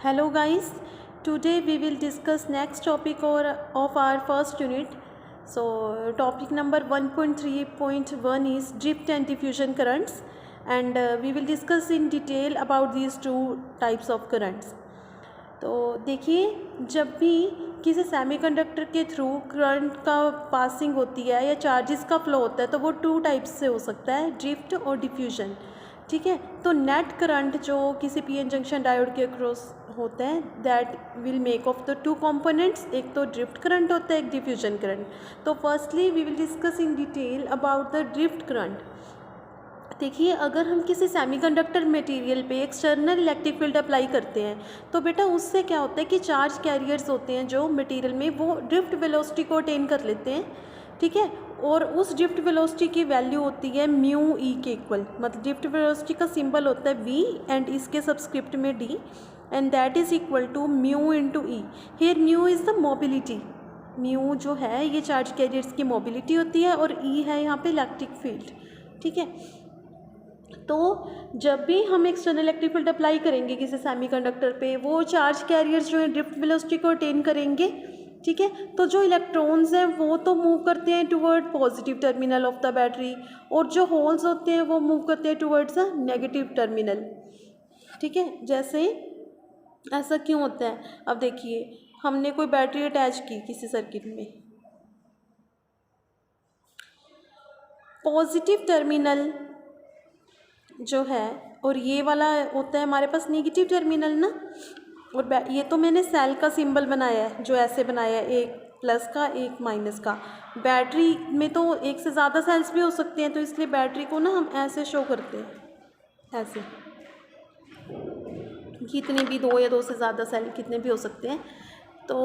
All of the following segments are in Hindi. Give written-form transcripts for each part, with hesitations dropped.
Hello guys, today we will discuss next topic of our first unit. So topic number 1.3.1 is drift and diffusion currents, and we will discuss in detail about these two types of currents. तो देखिए, जब भी किसी सेमीकंडक्टर के थ्रू करंट का पासिंग होती है या चार्जेस का फ्लो होता है तो वो टू टाइप्स से हो सकता है, ड्रिफ्ट और डिफ्यूजन। ठीक है, तो नेट करंट जो किसी पीएन जंक्शन डायोड के अक्रॉस होते हैं that will make of the two components, एक तो ड्रिफ्ट करंट होता है, एक डिफ्यूजन करंट। तो firstly we will discuss in detail about the drift current. देखिए, अगर हम किसी सेमीकंडक्टर मटेरियल पे एक्सटर्नल इलेक्ट्रिक फील्ड अप्लाई करते हैं तो बेटा उससे क्या होता है कि चार्ज कैरियर्स होते हैं जो मटेरियल में, वो ड्रिफ्ट वेलोसिटी को अटेन कर लेते हैं। ठीक है, और उस ड्रिफ्ट वेलोसिटी की वैल्यू होती है म्यू ई के इक्वल। मतलब ड्रिफ्ट वेलोसिटी का सिंबल होता है वी एंड इसके सबस्क्रिप्ट में D, and that is equal to mu into E. Here mu is the mobility. Mu जो है ये चार्ज कैरियर्स की मोबिलिटी होती है और ई है यहाँ पे इलेक्ट्रिक फील्ड। ठीक है, तो जब भी हम एक्सटर्नल इलेक्ट्रिक फील्ड अप्लाई करेंगे किसी सेमीकंडक्टर पे, वो चार्ज कैरियर्स जो है ड्रिफ्ट वेलोसिटी को अटेन करेंगे। ठीक है, तो जो इलेक्ट्रॉन्स हैं वो तो मूव करते हैं toward positive terminal of the battery, और जो होल्स होते हैं वो मूव करते हैं टुवर्ड्स द नेगेटिव टर्मिनल। ठीक है, जैसे ऐसा क्यों होता है? अब देखिए, हमने कोई बैटरी अटैच की किसी सर्किट में, पॉजिटिव टर्मिनल जो है और ये वाला होता है हमारे पास नेगेटिव टर्मिनल ना। और ये तो मैंने सेल का सिंबल बनाया है, जो ऐसे बनाया है, एक प्लस का एक माइनस का। बैटरी में तो एक से ज़्यादा सेल्स भी हो सकते हैं, तो इसलिए बैटरी को ना हम ऐसे शो करते हैं, ऐसे, कितने भी, दो या दो से ज़्यादा सेल कितने भी हो सकते हैं। तो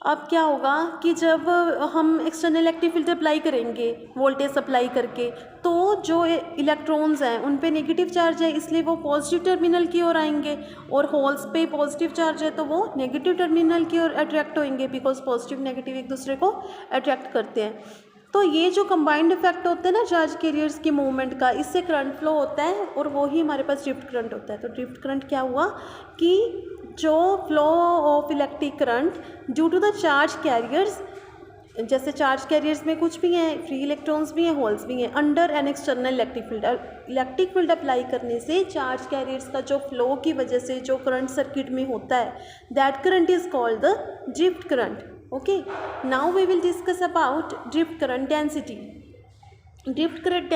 अब क्या होगा कि जब हम एक्सटर्नल इलेक्ट्रिक फील्ड अप्लाई करेंगे वोल्टेज अप्लाई करके, तो जो इलेक्ट्रॉन्स हैं उन पे नेगेटिव चार्ज है, इसलिए वो पॉजिटिव टर्मिनल की ओर आएंगे, और होल्स पे पॉजिटिव चार्ज है तो वो नेगेटिव टर्मिनल की ओर अट्रैक्ट होंगे, बिकॉज पॉजिटिव नेगेटिव एक दूसरे को अट्रैक्ट करते हैं। तो ये जो कंबाइंड इफेक्ट होता है ना चार्ज कैरियर्स की मूवमेंट का, इससे करंट फ्लो होता है, और वो ही हमारे पास ड्रिफ्ट करंट होता है। तो ड्रिफ्ट करंट क्या हुआ कि जो flow of electric current due to the charge carriers, जैसे चार्ज कैरियर्स में कुछ भी हैं, फ्री इलेक्ट्रॉन्स भी हैं, होल्स भी हैं, under an external electric field apply करने से चार्ज कैरियर्स का जो फ्लो की वजह से जो करंट सर्किट में होता है, that current is called the drift current. Okay, now we will discuss about drift current density. Drift current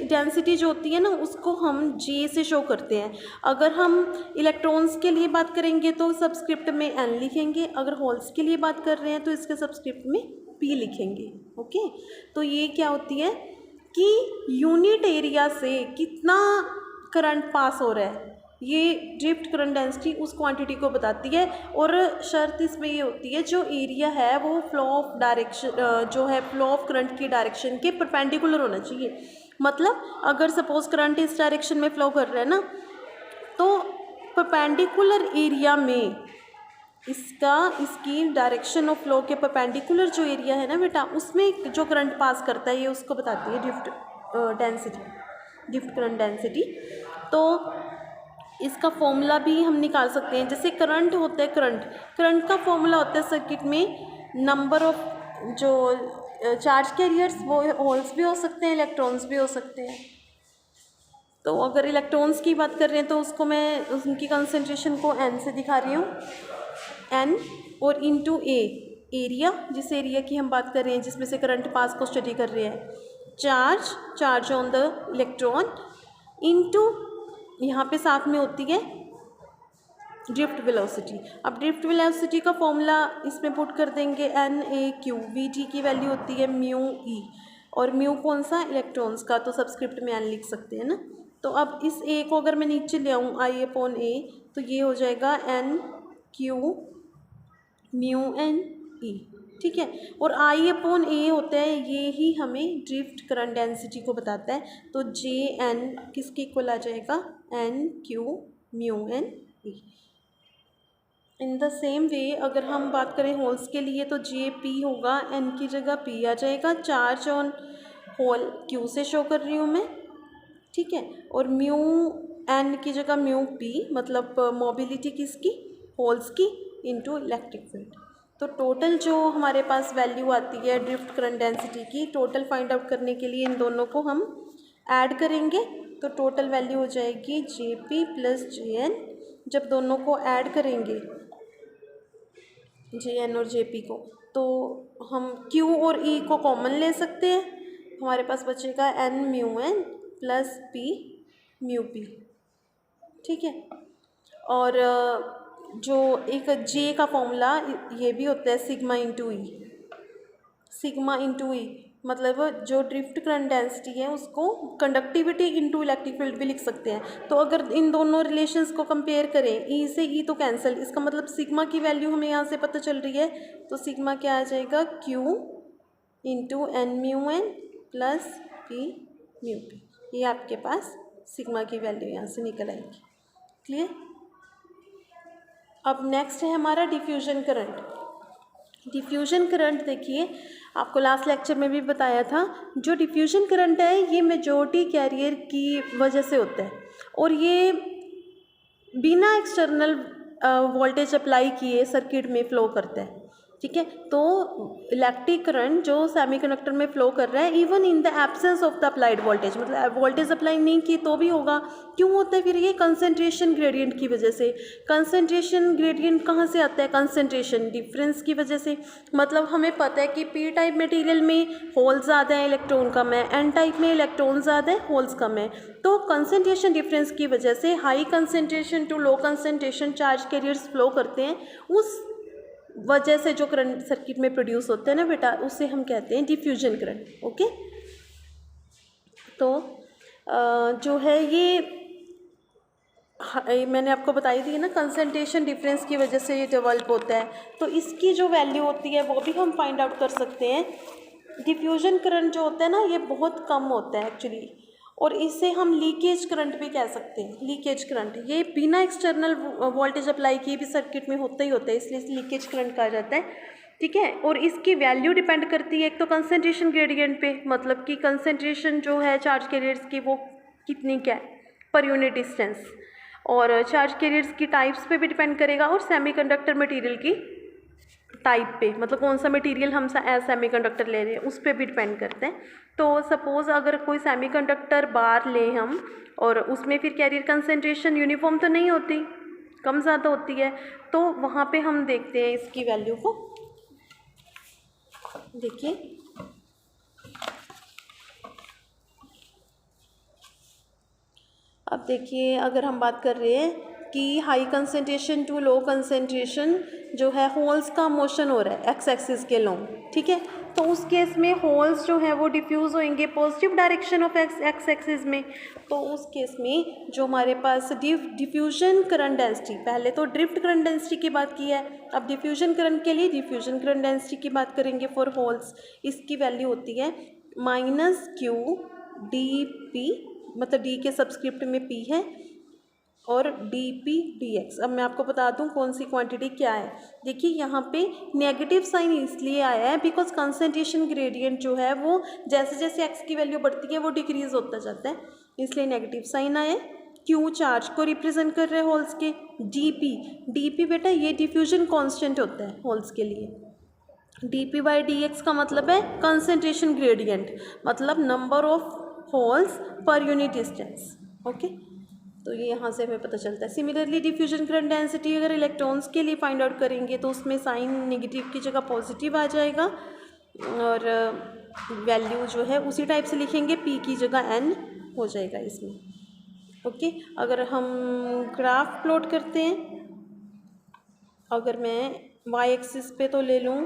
density जो होती है ना, उसको हम जे से शो करते हैं। अगर हम इलेक्ट्रॉन्स के लिए बात करेंगे तो सबस्क्रिप्ट में एन लिखेंगे, अगर होल्स के लिए बात कर रहे हैं तो इसके सबस्क्रिप्ट में पी लिखेंगे। ओके, तो ये क्या होती है कि यूनिट एरिया से कितना करंट पास हो रहा है, ये ड्रिफ्ट करंट डेंसिटी उस क्वांटिटी को बताती है। और शर्त इसमें ये होती है जो एरिया है वो फ्लो ऑफ डायरेक्शन, जो है फ्लो ऑफ करंट की डायरेक्शन के परपेंडिकुलर होना चाहिए। मतलब अगर सपोज करंट इस डायरेक्शन में फ्लो कर रहा है ना, तो परपेंडिकुलर एरिया में इसकी डायरेक्शन ऑफ फ्लो के परपेंडिकुलर जो एरिया है ना बेटा, उसमें जो करंट पास करता है, ये उसको बताती है drift density, drift current density. तो इसका फॉर्मूला भी हम निकाल सकते हैं। जैसे करंट होता है, करंट का फॉर्मूला होता है सर्किट में नंबर ऑफ जो चार्ज कैरियर्स, वो होल्स भी हो सकते हैं, इलेक्ट्रॉन्स भी हो सकते हैं। तो अगर इलेक्ट्रॉन्स की बात कर रहे हैं तो उसको मैं उनकी कंसंट्रेशन को एन से दिखा रही हूँ, एन और इनटू ए, एरिया, जिस एरिया की हम बात कर रहे हैं जिसमें से करंट पास को स्टडी कर रहे हैं, charge on the electron, into यहाँ पे साथ में होती है ड्रिफ्ट वेलोसिटी। अब ड्रिफ्ट वेलोसिटी का फॉर्मूला इसमें पुट कर देंगे, N A Q, V T की वैल्यू होती है म्यू ई, और म्यू कौन सा, इलेक्ट्रॉन्स का, तो सबस्क्रिप्ट में एन लिख सकते हैं ना। तो अब इस ए को अगर मैं नीचे ले आऊँ, आई अपॉन ए, तो ये हो जाएगा N Q mu N E. ठीक है, और आई अपॉन ए होता है, ये ही हमें ड्रिफ्ट करंट डेंसिटी को बताता है। तो जे एन किसके इक्वल आ जाएगा, N Q mu N E. In the same way अगर हम बात करें होल्स के लिए तो जे पी होगा, एन की जगह पी आ जाएगा, चार्ज ऑन होल क्यू से शो कर रही हूँ मैं। ठीक है, और म्यू एन की जगह म्यू पी, मतलब मोबिलिटी किसकी, होल्स की इनटू इलेक्ट्रिक फील्ड। तो टोटल जो हमारे पास वैल्यू आती है ड्रिफ्ट करंट डेंसिटी की, टोटल फाइंड आउट करने के लिए इन दोनों को हम ऐड करेंगे। तो टोटल वैल्यू हो जाएगी JP प्लस JN। जब दोनों को ऐड करेंगे JN और JP को, तो हम Q और E को कॉमन ले सकते हैं। हमारे पास बचेगा N mu N plus P mu P। ठीक है। और जो एक J का फॉर्मूला ये भी होता है सिग्मा इंटू ई। सिग्मा इंटू ई मतलब जो ड्रिफ्ट करंट डेंसिटी है उसको कंडक्टिविटी इंटू इलेक्ट्रिक फील्ड भी लिख सकते हैं। तो अगर इन दोनों रिलेशंस को कंपेयर करें, ई से ई तो कैंसिल, इसका मतलब सिग्मा की वैल्यू हमें यहाँ से पता चल रही है। तो सिग्मा क्या आ जाएगा, Q into N mu N plus P mu P। ये आपके पास सिग्मा की वैल्यू यहाँ से निकल आएगी। क्लियर। अब नेक्स्ट है हमारा डिफ्यूजन करंट। डिफ्यूजन करंट देखिए, आपको लास्ट लेक्चर में भी बताया था, जो डिफ्यूजन करंट है ये मेजॉरिटी कैरियर की वजह से होता है और ये बिना एक्सटर्नल वोल्टेज अप्लाई किए सर्किट में फ़्लो करता है। ठीक है। तो इलेक्ट्रिक करंट जो सेमीकंडक्टर में फ़्लो कर रहा है even in the absence of the applied voltage, मतलब वोल्टेज अप्लाई नहीं की तो भी होगा। क्यों होता है फिर ये, कंसंट्रेशन ग्रेडियंट की वजह से। कंसंट्रेशन ग्रेडियंट कहाँ से आता है, कंसंट्रेशन डिफरेंस की वजह से। मतलब हमें पता है कि P टाइप मटेरियल में होल ज़्यादा है इलेक्ट्रॉन कम है, N टाइप में इलेक्ट्रॉन ज़्यादा है होल्स कम है। तो कंसंट्रेशन डिफरेंस की वजह से high concentration to low concentration charge carriers flow करते हैं। उस वजह से जो करंट सर्किट में प्रोड्यूस होते हैं ना बेटा, उससे हम कहते हैं डिफ्यूजन करंट। ओके। तो जो है ये मैंने आपको बताई थी ना, कंसंट्रेशन डिफरेंस की वजह से ये डेवलप होता है। तो इसकी जो वैल्यू होती है वो भी हम फाइंड आउट कर सकते हैं। डिफ्यूजन करंट जो होता है ना ये बहुत कम होता है एक्चुअली, और इसे हम लीकेज करंट भी कह सकते हैं। लीकेज करंट ये बिना एक्सटर्नल वोल्टेज अप्लाई किए भी सर्किट में होता ही होता है, इसलिए इसे लीकेज करंट कहा जाता है। ठीक है। और इसकी वैल्यू डिपेंड करती है एक तो कंसंट्रेशन ग्रेडियंट पे, मतलब कि कंसंट्रेशन जो है चार्ज कैरियर्स की वो कितनी क्या है पर यूनिट डिस्टेंस, और चार्ज कैरियर्स की टाइप्स पे भी डिपेंड करेगा, और सेमीकंडक्टर मटेरियल की टाइप पे, मतलब कौन सा मटेरियल हम एज सेमीकंडक्टर ले रहे हैं उस पर भी डिपेंड करते हैं। तो सपोज़ अगर कोई सेमीकंडक्टर बार लें हम और उसमें फिर कैरियर कंसंट्रेशन यूनिफॉर्म तो नहीं होती, कम ज़्यादा होती है, तो वहाँ पे हम देखते हैं इसकी वैल्यू को। देखिए अब देखिए, अगर हम बात कर रहे हैं कि high concentration to low concentration जो है होल्स का मोशन हो रहा है एक्स एक्सिस के लॉन्ग। ठीक है। तो उस केस में होल्स जो है वो डिफ्यूज़ होंगे positive direction of x axis में। तो उस केस में जो हमारे पास डिफ्यूजन करंट डेंसिटी, पहले तो ड्रिफ्ट करंट डेंसिटी की बात की है, अब डिफ्यूजन करंट के लिए डिफ्यूजन करंट डेंसिटी की बात करेंगे फॉर होल्स। इसकी वैल्यू होती है -Q dP, मतलब D के सबस्क्रिप्ट में P है, और dP dx। अब मैं आपको बता दूं कौन सी क्वांटिटी क्या है। देखिए यहाँ पे नेगेटिव साइन इसलिए आया है बिकॉज कंसंट्रेशन ग्रेडियंट जो है वो जैसे जैसे x की वैल्यू बढ़ती है वो डिक्रीज होता जाता है, इसलिए नेगेटिव साइन आया है। Q चार्ज को रिप्रेजेंट कर रहे हैं होल्स के। dP बेटा ये डिफ्यूजन कांस्टेंट होता है होल्स के लिए। dP/dx का मतलब है कंसंट्रेशन ग्रेडियंट, मतलब number of holes per unit distance. Okay. तो ये यहाँ से हमें पता चलता है। सिमिलरली डिफ्यूजन करंट डेंसिटी अगर इलेक्ट्रॉन्स के लिए फाइंड आउट करेंगे तो उसमें साइन नेगेटिव की जगह पॉजिटिव आ जाएगा, और वैल्यू जो है उसी टाइप से लिखेंगे, P की जगह N हो जाएगा इसमें। ओके। अगर हम ग्राफ प्लॉट करते हैं, अगर मैं y एक्सिस पे तो ले लूँ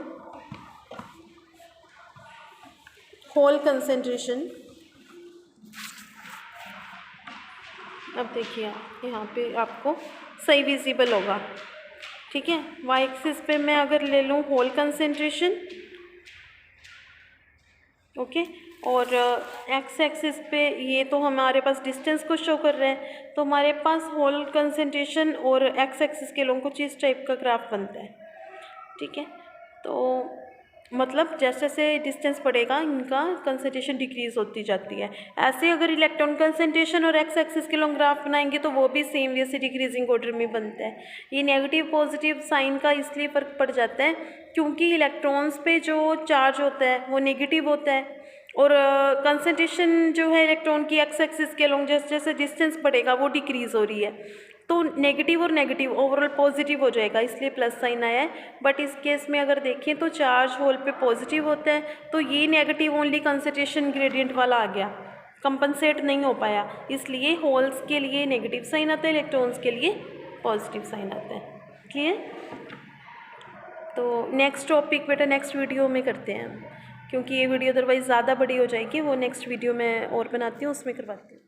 होल कंसंट्रेशन। अब देखिए यहाँ पे आपको सही विजिबल होगा। ठीक है। y एक्सिस पे मैं अगर ले लूँ होल कंसंट्रेशन, ओके, और x एक्सिस पे ये तो हमारे पास डिस्टेंस को शो कर रहे हैं, तो हमारे पास होल कंसंट्रेशन और x एक्सिस के लोगों कुछ इस टाइप का ग्राफ बनता है। ठीक है। तो मतलब जैसे जैसे डिस्टेंस बढ़ेगा इनका कंसंट्रेशन डिक्रीज होती जाती है। ऐसे अगर इलेक्ट्रॉन कंसंट्रेशन और एक्स एक्सिस के लॉन्ग ग्राफ बनाएंगे तो वो भी सेम वे से डिक्रीजिंग ऑर्डर में बनता है। ये नेगेटिव पॉजिटिव साइन का इसलिए फ़र्क पड़ जाता है क्योंकि इलेक्ट्रॉन्स पे जो चार्ज होता है वो नेगेटिव होता है और कंसंट्रेशन जो है इलेक्ट्रॉन की एक्स एक्सिस के लॉन्ग जैसे जैसे डिस्टेंस बढ़ेगा वो डिक्रीज हो रही है, तो नेगेटिव और नेगेटिव ओवरऑल पॉजिटिव हो जाएगा, इसलिए प्लस साइन आया है। बट इस केस में अगर देखें तो चार्ज होल पे पॉजिटिव होता है, तो ये नेगेटिव ओनली कंसंट्रेशन ग्रेडियंट वाला आ गया, कंपनसेट नहीं हो पाया, इसलिए होल्स के लिए नेगेटिव साइन आता है, इलेक्ट्रॉन्स के लिए पॉजिटिव साइन आता है। क्लियर? तो नेक्स्ट टॉपिक बेटा नेक्स्ट वीडियो में करते हैं, क्योंकि ये वीडियो अदरवाइज़ ज़्यादा बड़ी हो जाएगी, वो नेक्स्ट वीडियो में और बनाती हूँ, उसमें करवाती हूँ।